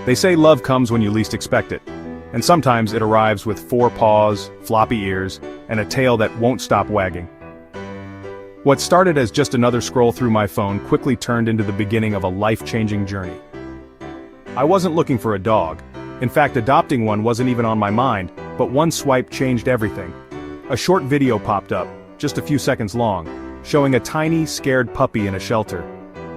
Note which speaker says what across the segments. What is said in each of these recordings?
Speaker 1: They say love comes when you least expect it. And sometimes it arrives with 4 paws, floppy ears, and a tail that won't stop wagging. What started as just another scroll through my phone quickly turned into the beginning of a life-changing journey. I wasn't looking for a dog. In fact, adopting one wasn't even on my mind, but one swipe changed everything. A short video popped up, just a few seconds long, showing a tiny, scared puppy in a shelter.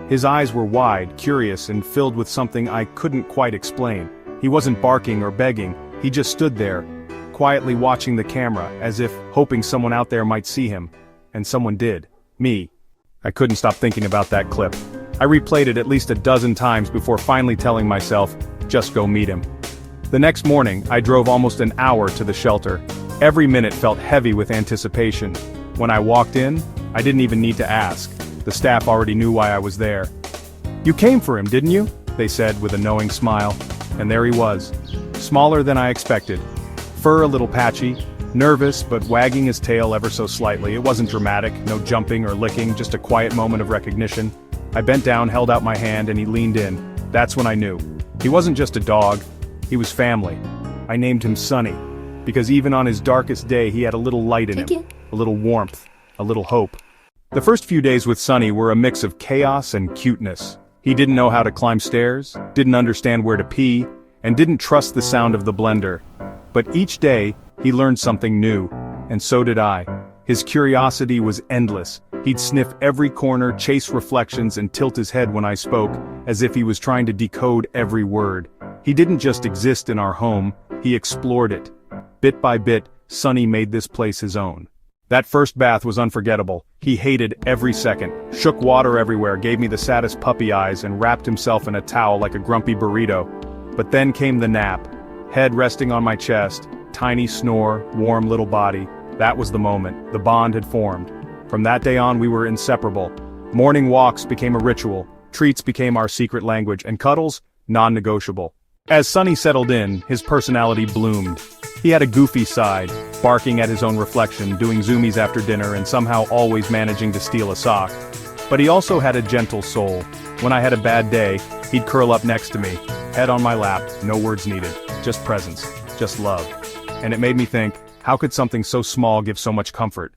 Speaker 1: His eyes were wide, curious, and filled with something I couldn't quite explain. He wasn't barking or begging, he just stood there, quietly watching the camera, as if hoping someone out there might see him. And someone did. Me. I couldn't stop thinking about that clip. I replayed it at least a dozen times before finally telling myself, just go meet him. The next morning, I drove almost an hour to the shelter. Every minute felt heavy with anticipation. When I walked in, I didn't even need to ask. The staff already knew why I was there. "You came for him, didn't you?" they said with a knowing smile. And there he was. Smaller than I expected. Fur a little patchy, nervous but wagging his tail ever so slightly. It wasn't dramatic, no jumping or licking, just a quiet moment of recognition. I bent down, held out my hand, and he leaned in. That's when I knew. He wasn't just a dog, he was family. I named him Sunny, because even on his darkest day he had a little light in him, a little warmth, a little hope. The first few days with Sunny were a mix of chaos and cuteness. He didn't know how to climb stairs, didn't understand where to pee, and didn't trust the sound of the blender. But each day, he learned something new, and so did I. His curiosity was endless. He'd sniff every corner, chase reflections, and tilt his head when I spoke, as if he was trying to decode every word. He didn't just exist in our home, he explored it. Bit by bit, Sunny made this place his own. That first bath was unforgettable. He hated every second, shook water everywhere, gave me the saddest puppy eyes, and wrapped himself in a towel like a grumpy burrito. But then came the nap. Head resting on my chest, tiny snore, warm little body. That was the moment. The bond had formed. From that day on we were inseparable. Morning walks became a ritual, treats became our secret language, and cuddles, non-negotiable. As Sunny settled in, his personality bloomed. He had a goofy side, barking at his own reflection, doing zoomies after dinner, and somehow always managing to steal a sock. But he also had a gentle soul. When I had a bad day, he'd curl up next to me, head on my lap, no words needed, just presence, just love. And it made me think, how could something so small give so much comfort?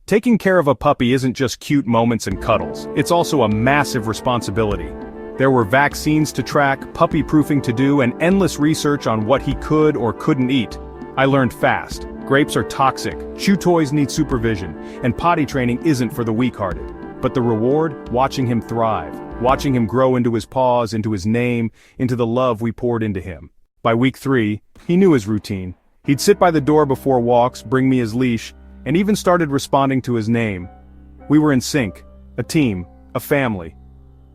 Speaker 1: Taking care of a puppy isn't just cute moments and cuddles, it's also a massive responsibility. There were vaccines to track, puppy-proofing to do, and endless research on what he could or couldn't eat. I learned fast. Grapes are toxic, chew toys need supervision, and potty training isn't for the weak-hearted. But the reward? Watching him thrive. Watching him grow into his paws, into his name, into the love we poured into him. By week 3, he knew his routine. He'd sit by the door before walks, bring me his leash, and even started responding to his name. We were in sync, a team, a family.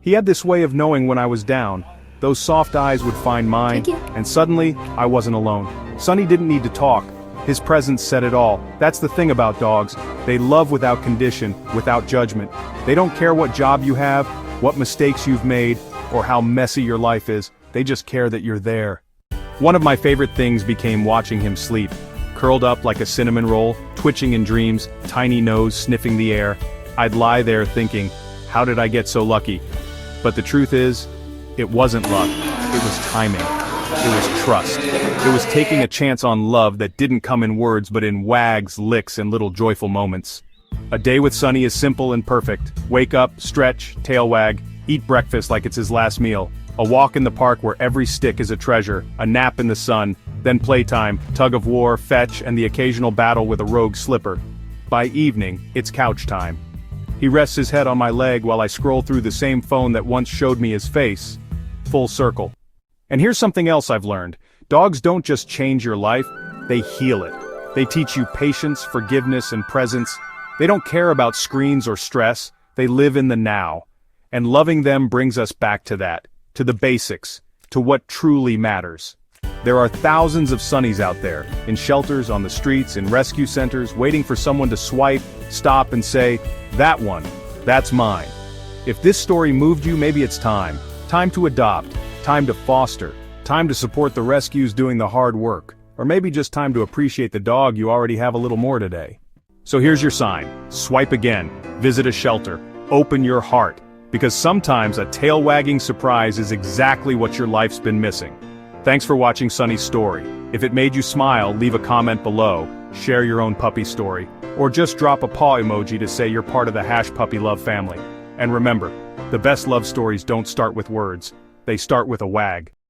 Speaker 1: He had this way of knowing when I was down. Those soft eyes would find mine, and suddenly, I wasn't alone. Sunny didn't need to talk. His presence said it all. That's the thing about dogs. They love without condition, without judgment. They don't care what job you have, what mistakes you've made, or how messy your life is. They just care that you're there. One of my favorite things became watching him sleep. Curled up like a cinnamon roll, twitching in dreams, tiny nose sniffing the air. I'd lie there thinking, how did I get so lucky? But the truth is, it wasn't luck. It was timing. It was trust. It was taking a chance on love that didn't come in words but in wags, licks, and little joyful moments. A day with Sunny is simple and perfect. Wake up, stretch, tail wag, eat breakfast like it's his last meal. A walk in the park where every stick is a treasure, a nap in the sun, then playtime, tug of war, fetch, and the occasional battle with a rogue slipper. By evening, it's couch time. He rests his head on my leg while I scroll through the same phone that once showed me his face. Full circle. And here's something else I've learned. Dogs don't just change your life, they heal it. They teach you patience, forgiveness, and presence. They don't care about screens or stress, they live in the now. And loving them brings us back to that, to the basics, to what truly matters. There are thousands of Sunnies out there, in shelters, on the streets, in rescue centers, waiting for someone to swipe, stop and say, that one, that's mine. If this story moved you, maybe it's time. Time to adopt, time to foster, time to support the rescues doing the hard work, or maybe just time to appreciate the dog you already have a little more today. So here's your sign. Swipe again, visit a shelter, open your heart, because sometimes a tail-wagging surprise is exactly what your life's been missing. Thanks for watching Sunny's story. If it made you smile, leave a comment below, share your own puppy story, or just drop a paw emoji to say you're part of the #puppy love family. And remember, the best love stories don't start with words, they start with a wag.